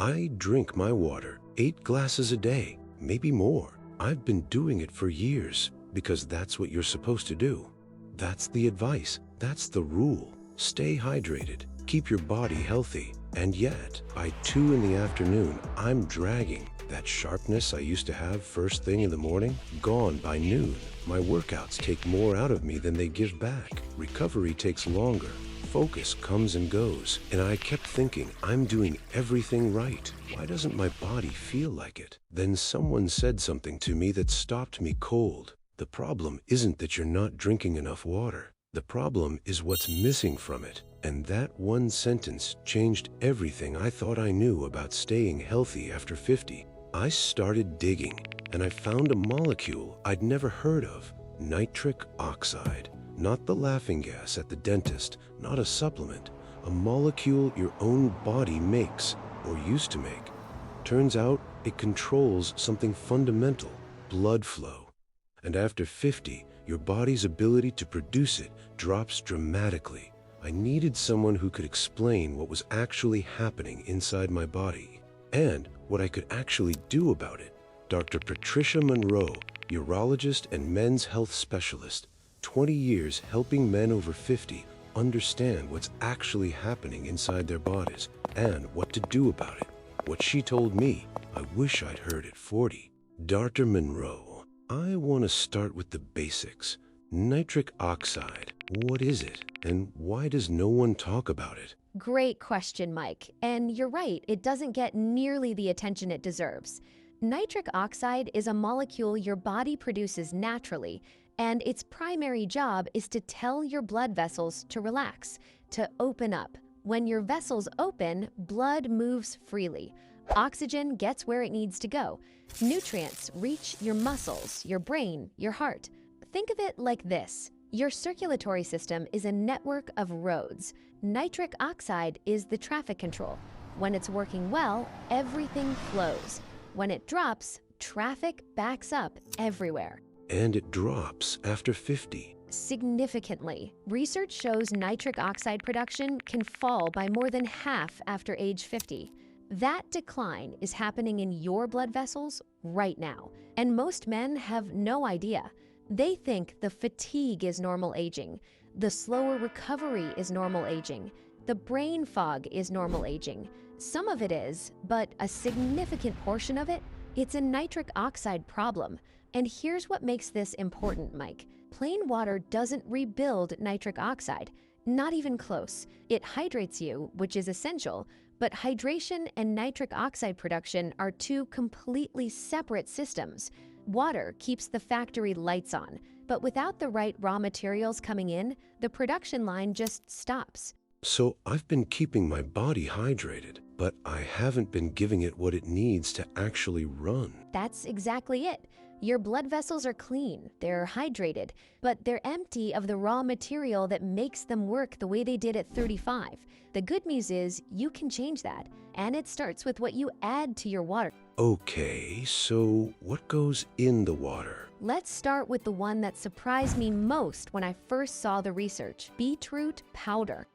I drink my water 8 glasses a day, maybe more. I've been doing it for years because that's what you're supposed to do. That's the advice. That's the rule. Stay hydrated. Keep your body healthy. And yet, by 2 in the afternoon, I'm dragging. That sharpness I used to have first thing in the morning, gone by noon. My workouts take more out of me than they give back. Recovery takes longer. Focus comes and goes. And I kept thinking, I'm doing everything right. Why doesn't my body feel like it? Then someone said something to me that stopped me cold. The problem isn't that you're not drinking enough water. The problem is what's missing from it. And that one sentence changed everything I thought I knew about staying healthy after 50. I started digging, and I found a molecule I'd never heard of. Nitric oxide. Not the laughing gas at the dentist, not a supplement. A molecule your own body makes, or used to make. Turns out it controls something fundamental, blood flow. And after 50, your body's ability to produce it drops dramatically. I needed someone who could explain what was actually happening inside my body, and what I could actually do about it. Dr. Patricia Monroe, urologist and men's health specialist, 20 years helping men over 50 understand what's actually happening inside their bodies and what to do about it. What she told me, I wish I'd heard at 40. Dr. Monroe, I want to start with the basics. Nitric oxide, what is it, and why does no one talk about it? Great question, Mike. And you're right, it doesn't get nearly the attention it deserves. Nitric oxide is a molecule your body produces naturally, and its primary job is to tell your blood vessels to relax, to open up. When your vessels open, blood moves freely. Oxygen gets where it needs to go. Nutrients reach your muscles, your brain, your heart. Think of it like this. Your circulatory system is a network of roads. Nitric oxide is the traffic control. When it's working well, everything flows. When it drops, traffic backs up everywhere. And it drops after 50. Significantly. Research shows nitric oxide production can fall by more than half after age 50. That decline is happening in your blood vessels right now, and most men have no idea. They think the fatigue is normal aging, the slower recovery is normal aging, the brain fog is normal aging. Some of it is, but a significant portion of it, it's a nitric oxide problem. And here's what makes this important, Mike. Plain water doesn't rebuild nitric oxide, not even close. It hydrates you, which is essential, but hydration and nitric oxide production are two completely separate systems. Water keeps the factory lights on, but without the right raw materials coming in, the production line just stops. So I've been keeping my body hydrated, but I haven't been giving it what it needs to actually run. That's exactly it. Your blood vessels are clean, they're hydrated, but they're empty of the raw material that makes them work the way they did at 35. The good news is you can change that, and it starts with what you add to your water. Okay, so what goes in the water? Let's start with the one that surprised me most when I first saw the research: beetroot powder.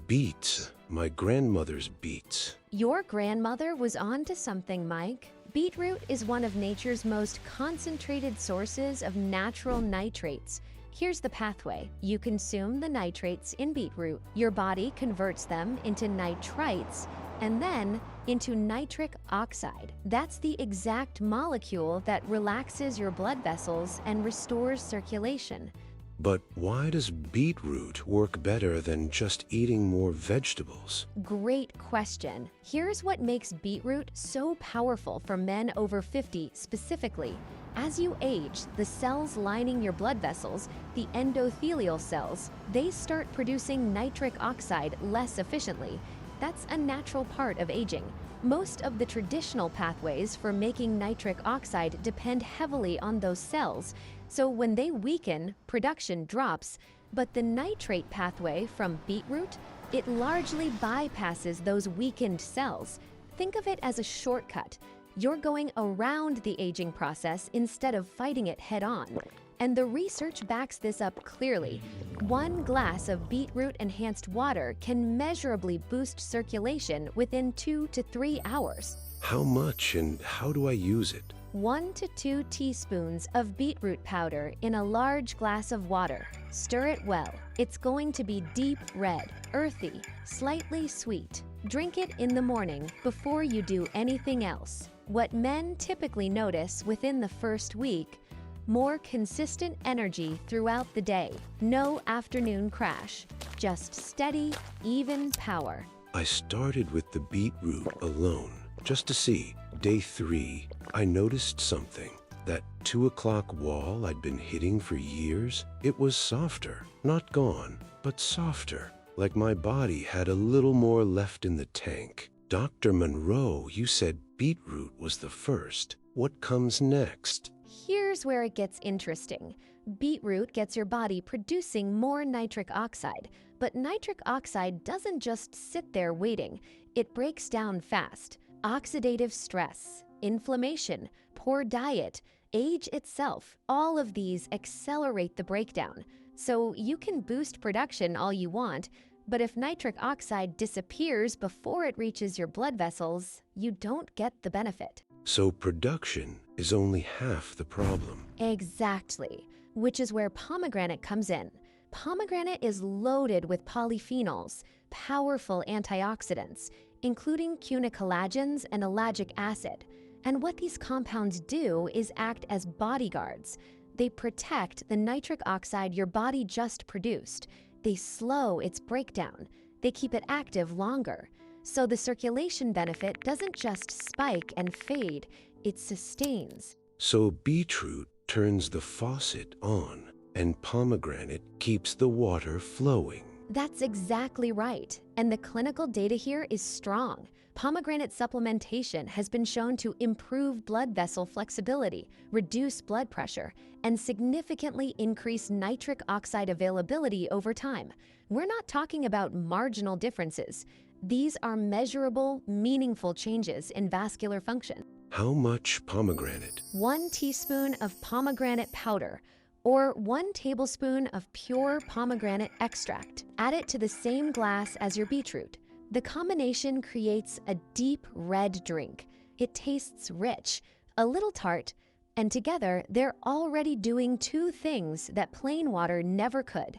Beets. My grandmother's beets. Your grandmother was on to something, Mike. Beetroot is one of nature's most concentrated sources of natural nitrates. Here's the pathway. You consume the nitrates in beetroot, your body converts them into nitrites, and then into nitric oxide. That's the exact molecule that relaxes your blood vessels and restores circulation. But why does beetroot work better than just eating more vegetables? Great question. Here's what makes beetroot so powerful for men over 50 specifically. As you age, the cells lining your blood vessels, the endothelial cells, they start producing nitric oxide less efficiently. That's a natural part of aging. Most of the traditional pathways for making nitric oxide depend heavily on those cells, so when they weaken, production drops. But the nitrate pathway from beetroot, it largely bypasses those weakened cells. Think of it as a shortcut. You're going around the aging process instead of fighting it head-on. And the research backs this up clearly. 1 glass of beetroot-enhanced water can measurably boost circulation within 2 to 3 hours. How much and how do I use it? 1 to 2 teaspoons of beetroot powder in a large glass of water. Stir it well. It's going to be deep red, earthy, slightly sweet. Drink it in the morning before you do anything else. What men typically notice within the first week: more consistent energy throughout the day. No afternoon crash. Just steady, even power. I started with the beetroot alone, just to see. Day 3, I noticed something. That 2 o'clock wall I'd been hitting for years, it was softer. Not gone, but softer. Like my body had a little more left in the tank. Dr. Monroe, you said beetroot was the first. What comes next? Here's where it gets interesting. Beetroot gets your body producing more nitric oxide, but nitric oxide doesn't just sit there waiting. It breaks down fast. Oxidative stress, inflammation, poor diet, age itself, all of these accelerate the breakdown. So you can boost production all you want, but if nitric oxide disappears before it reaches your blood vessels, you don't get the benefit. So production is only half the problem. Exactly, which is where pomegranate comes in. Pomegranate is loaded with polyphenols, powerful antioxidants, including cuneicollagens and ellagic acid. And what these compounds do is act as bodyguards. They protect the nitric oxide your body just produced. They slow its breakdown. They keep it active longer. So the circulation benefit doesn't just spike and fade, it sustains. So beetroot turns the faucet on, and pomegranate keeps the water flowing. That's exactly right. And the clinical data here is strong. Pomegranate supplementation has been shown to improve blood vessel flexibility, reduce blood pressure, and significantly increase nitric oxide availability over time. We're not talking about marginal differences. These are measurable, meaningful changes in vascular function. How much pomegranate? 1 teaspoon of pomegranate powder, or 1 tablespoon of pure pomegranate extract. Add it to the same glass as your beetroot. The combination creates a deep red drink. It tastes rich, a little tart, and together they're already doing 2 things that plain water never could: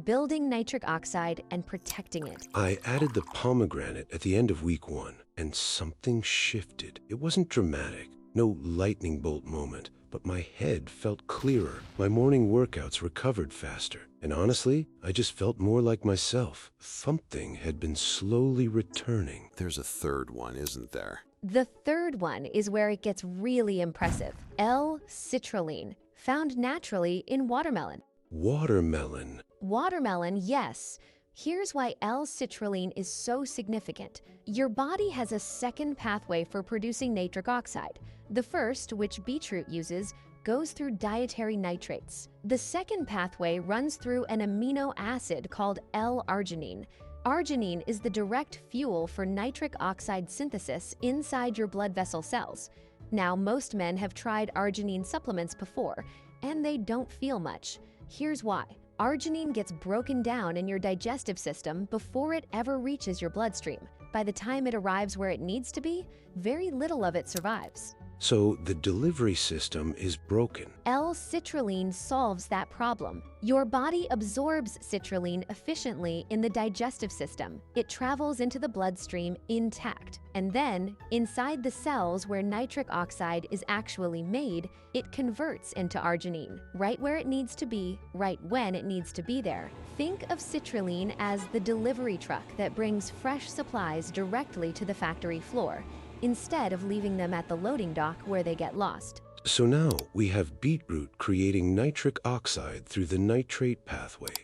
building nitric oxide and protecting it. I added the pomegranate at the end of week 1, and something shifted. It wasn't dramatic, no lightning bolt moment, but my head felt clearer. My morning workouts recovered faster. And honestly, I just felt more like myself. Something had been slowly returning. There's a third one, isn't there? The third one is where it gets really impressive. L-Citrulline, found naturally in watermelon. Watermelon. Watermelon, yes. Here's why L-Citrulline is so significant. Your body has a second pathway for producing nitric oxide. The first, which beetroot uses, goes through dietary nitrates. The second pathway runs through an amino acid called L-arginine. Arginine is the direct fuel for nitric oxide synthesis inside your blood vessel cells. Now, most men have tried arginine supplements before, and they don't feel much. Here's why. Arginine gets broken down in your digestive system before it ever reaches your bloodstream. By the time it arrives where it needs to be, very little of it survives. So the delivery system is broken. L-citrulline solves that problem. Your body absorbs citrulline efficiently in the digestive system. It travels into the bloodstream intact. And then, inside the cells where nitric oxide is actually made, it converts into arginine, right where it needs to be, right when it needs to be there. Think of citrulline as the delivery truck that brings fresh supplies directly to the factory floor, instead of leaving them at the loading dock where they get lost. So now we have beetroot creating nitric oxide through the nitrate pathway,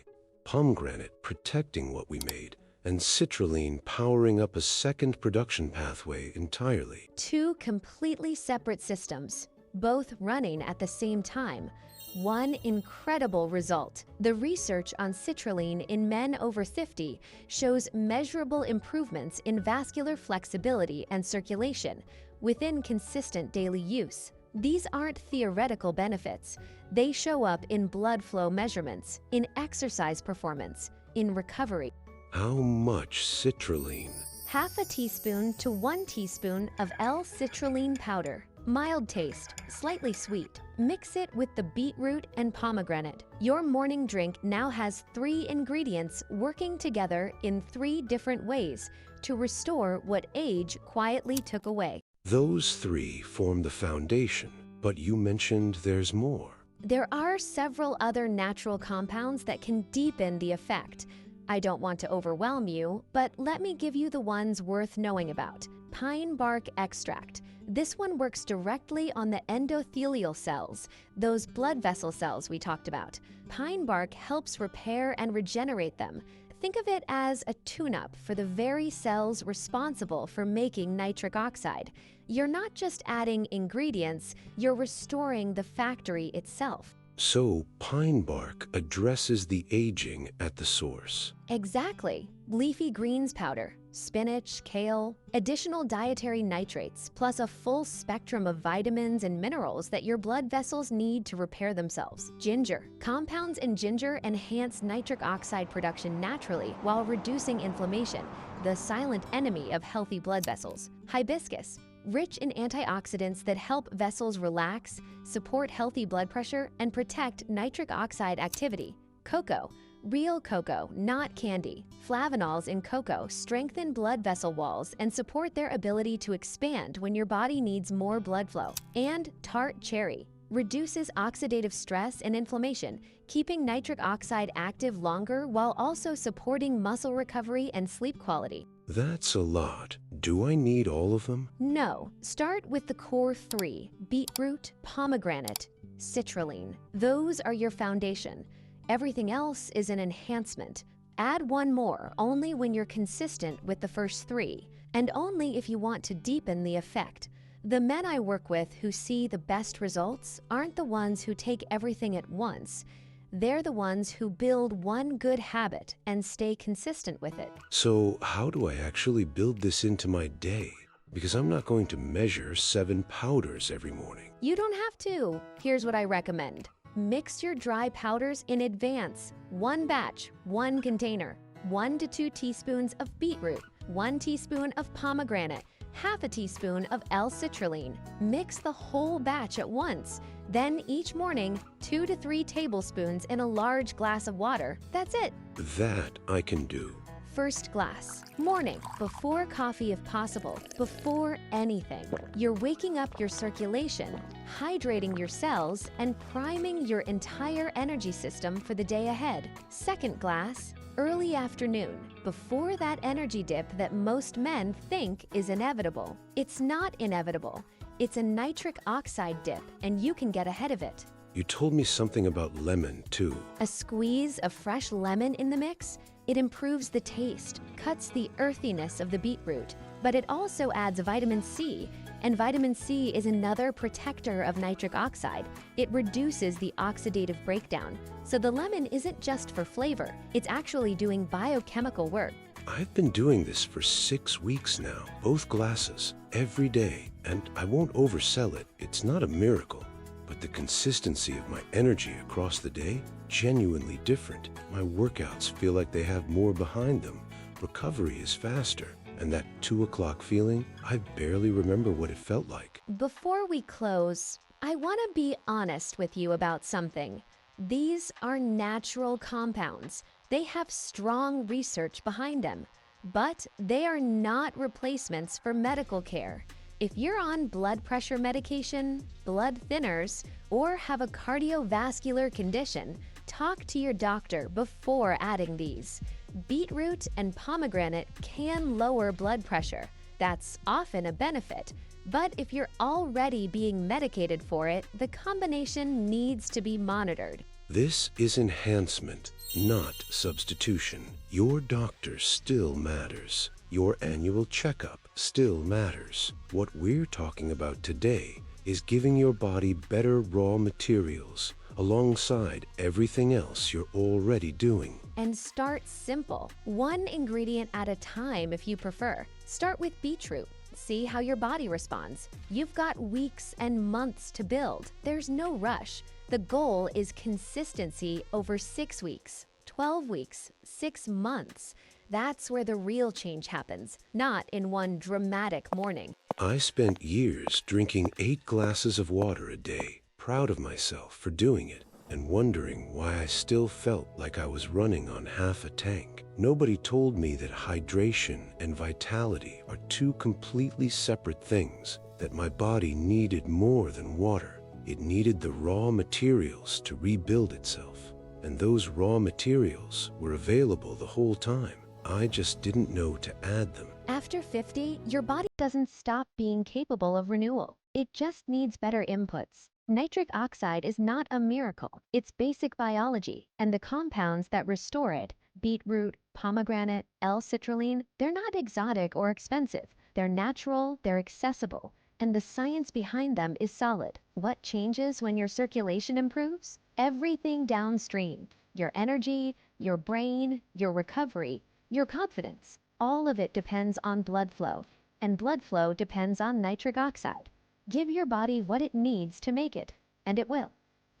pomegranate protecting what we made, and citrulline powering up a second production pathway entirely. 2 completely separate systems, both running at the same time. One incredible result. The research on citrulline in men over 50 shows measurable improvements in vascular flexibility and circulation within consistent daily use. These aren't theoretical benefits. They show up in blood flow measurements, in exercise performance, in recovery. How much citrulline? Half a teaspoon to 1 teaspoon of L-Citrulline powder. Mild taste, slightly sweet. Mix it with the beetroot and pomegranate. Your morning drink now has 3 ingredients working together in 3 different ways to restore what age quietly took away. Those 3 form the foundation, but you mentioned there's more. There are several other natural compounds that can deepen the effect. I don't want to overwhelm you, but let me give you the ones worth knowing about. Pine bark extract. This one works directly on the endothelial cells, those blood vessel cells we talked about. Pine bark helps repair and regenerate them. Think of it as a tune-up for the very cells responsible for making nitric oxide. You're not just adding ingredients, you're restoring the factory itself. So, pine bark addresses the aging at the source. Exactly. Leafy greens powder, spinach, kale, additional dietary nitrates, plus a full spectrum of vitamins and minerals that your blood vessels need to repair themselves. Ginger. Compounds in ginger enhance nitric oxide production naturally while reducing inflammation, the silent enemy of healthy blood vessels. Hibiscus. Rich in antioxidants that help vessels relax, support healthy blood pressure, and protect nitric oxide activity. Cocoa. Real cocoa, not candy. Flavanols in cocoa strengthen blood vessel walls and support their ability to expand when your body needs more blood flow. And tart cherry. Reduces oxidative stress and inflammation, keeping nitric oxide active longer while also supporting muscle recovery and sleep quality. That's a lot. Do I need all of them? No. Start with the core 3, beetroot, pomegranate, citrulline. Those are your foundation. Everything else is an enhancement. Add 1 more only when you're consistent with the first 3, and only if you want to deepen the effect. The men I work with who see the best results aren't the ones who take everything at once. They're the ones who build one good habit and stay consistent with it. So, how do I actually build this into my day? Because I'm not going to measure 7 powders every morning. You don't have to. Here's what I recommend. Mix your dry powders in advance. 1 batch, 1 container. 1 to 2 teaspoons of beetroot, 1 teaspoon of pomegranate, half a teaspoon of L-Citrulline. Mix the whole batch at once. Then each morning, 2 to 3 tablespoons in a large glass of water. That's it. That I can do. First glass. Morning, before coffee if possible, before anything. You're waking up your circulation, hydrating your cells, and priming your entire energy system for the day ahead. Second glass. Early afternoon, before that energy dip that most men think is inevitable. It's not inevitable. It's a nitric oxide dip, and you can get ahead of it. You told me something about lemon, too. A squeeze of fresh lemon in the mix? It improves the taste, cuts the earthiness of the beetroot, but it also adds vitamin C, and vitamin C is another protector of nitric oxide. It reduces the oxidative breakdown. So the lemon isn't just for flavor, it's actually doing biochemical work. I've been doing this for 6 weeks now, both glasses, every day, and I won't oversell it. It's not a miracle, but the consistency of my energy across the day, genuinely different. My workouts feel like they have more behind them. Recovery is faster. And that 2 o'clock feeling, I barely remember what it felt like. Before we close, I want to be honest with you about something. These are natural compounds. They have strong research behind them, but they are not replacements for medical care. If you're on blood pressure medication, blood thinners, or have a cardiovascular condition, talk to your doctor before adding these. Beetroot and pomegranate can lower blood pressure. That's often a benefit. But if you're already being medicated for it, the combination needs to be monitored. This is enhancement, not substitution. Your doctor still matters. Your annual checkup still matters. What we're talking about today is giving your body better raw materials alongside everything else you're already doing. And start simple, 1 ingredient at a time if you prefer. Start with Beetroot. See how your body responds. You've got weeks and months to build. There's no rush. The goal is consistency over 6 weeks, 12 weeks, 6 months. That's where the real change happens, not in one dramatic morning. I spent years drinking 8 glasses of water a day, proud of myself for doing it, and wondering why I still felt like I was running on half a tank. Nobody told me that hydration and vitality are two completely separate things, that my body needed more than water. It needed the raw materials to rebuild itself, and those raw materials were available the whole time. I just didn't know to add them. After 50, your body doesn't stop being capable of renewal. It just needs better inputs. Nitric oxide is not a miracle. It's basic biology, and the compounds that restore it, beetroot, pomegranate, L-Citrulline, they're not exotic or expensive. They're natural, they're accessible, and the science behind them is solid. What changes when your circulation improves? Everything downstream. Your energy, your brain, your recovery, your confidence. All of it depends on blood flow, and blood flow depends on nitric oxide. Give your body what it needs to make it, and it will.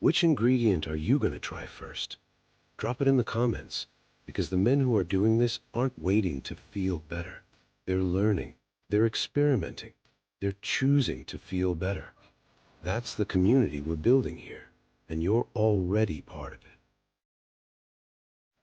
Which ingredient are you going to try first? Drop it in the comments, because the men who are doing this aren't waiting to feel better. They're learning, they're experimenting, they're choosing to feel better. That's the community we're building here, and you're already part of it.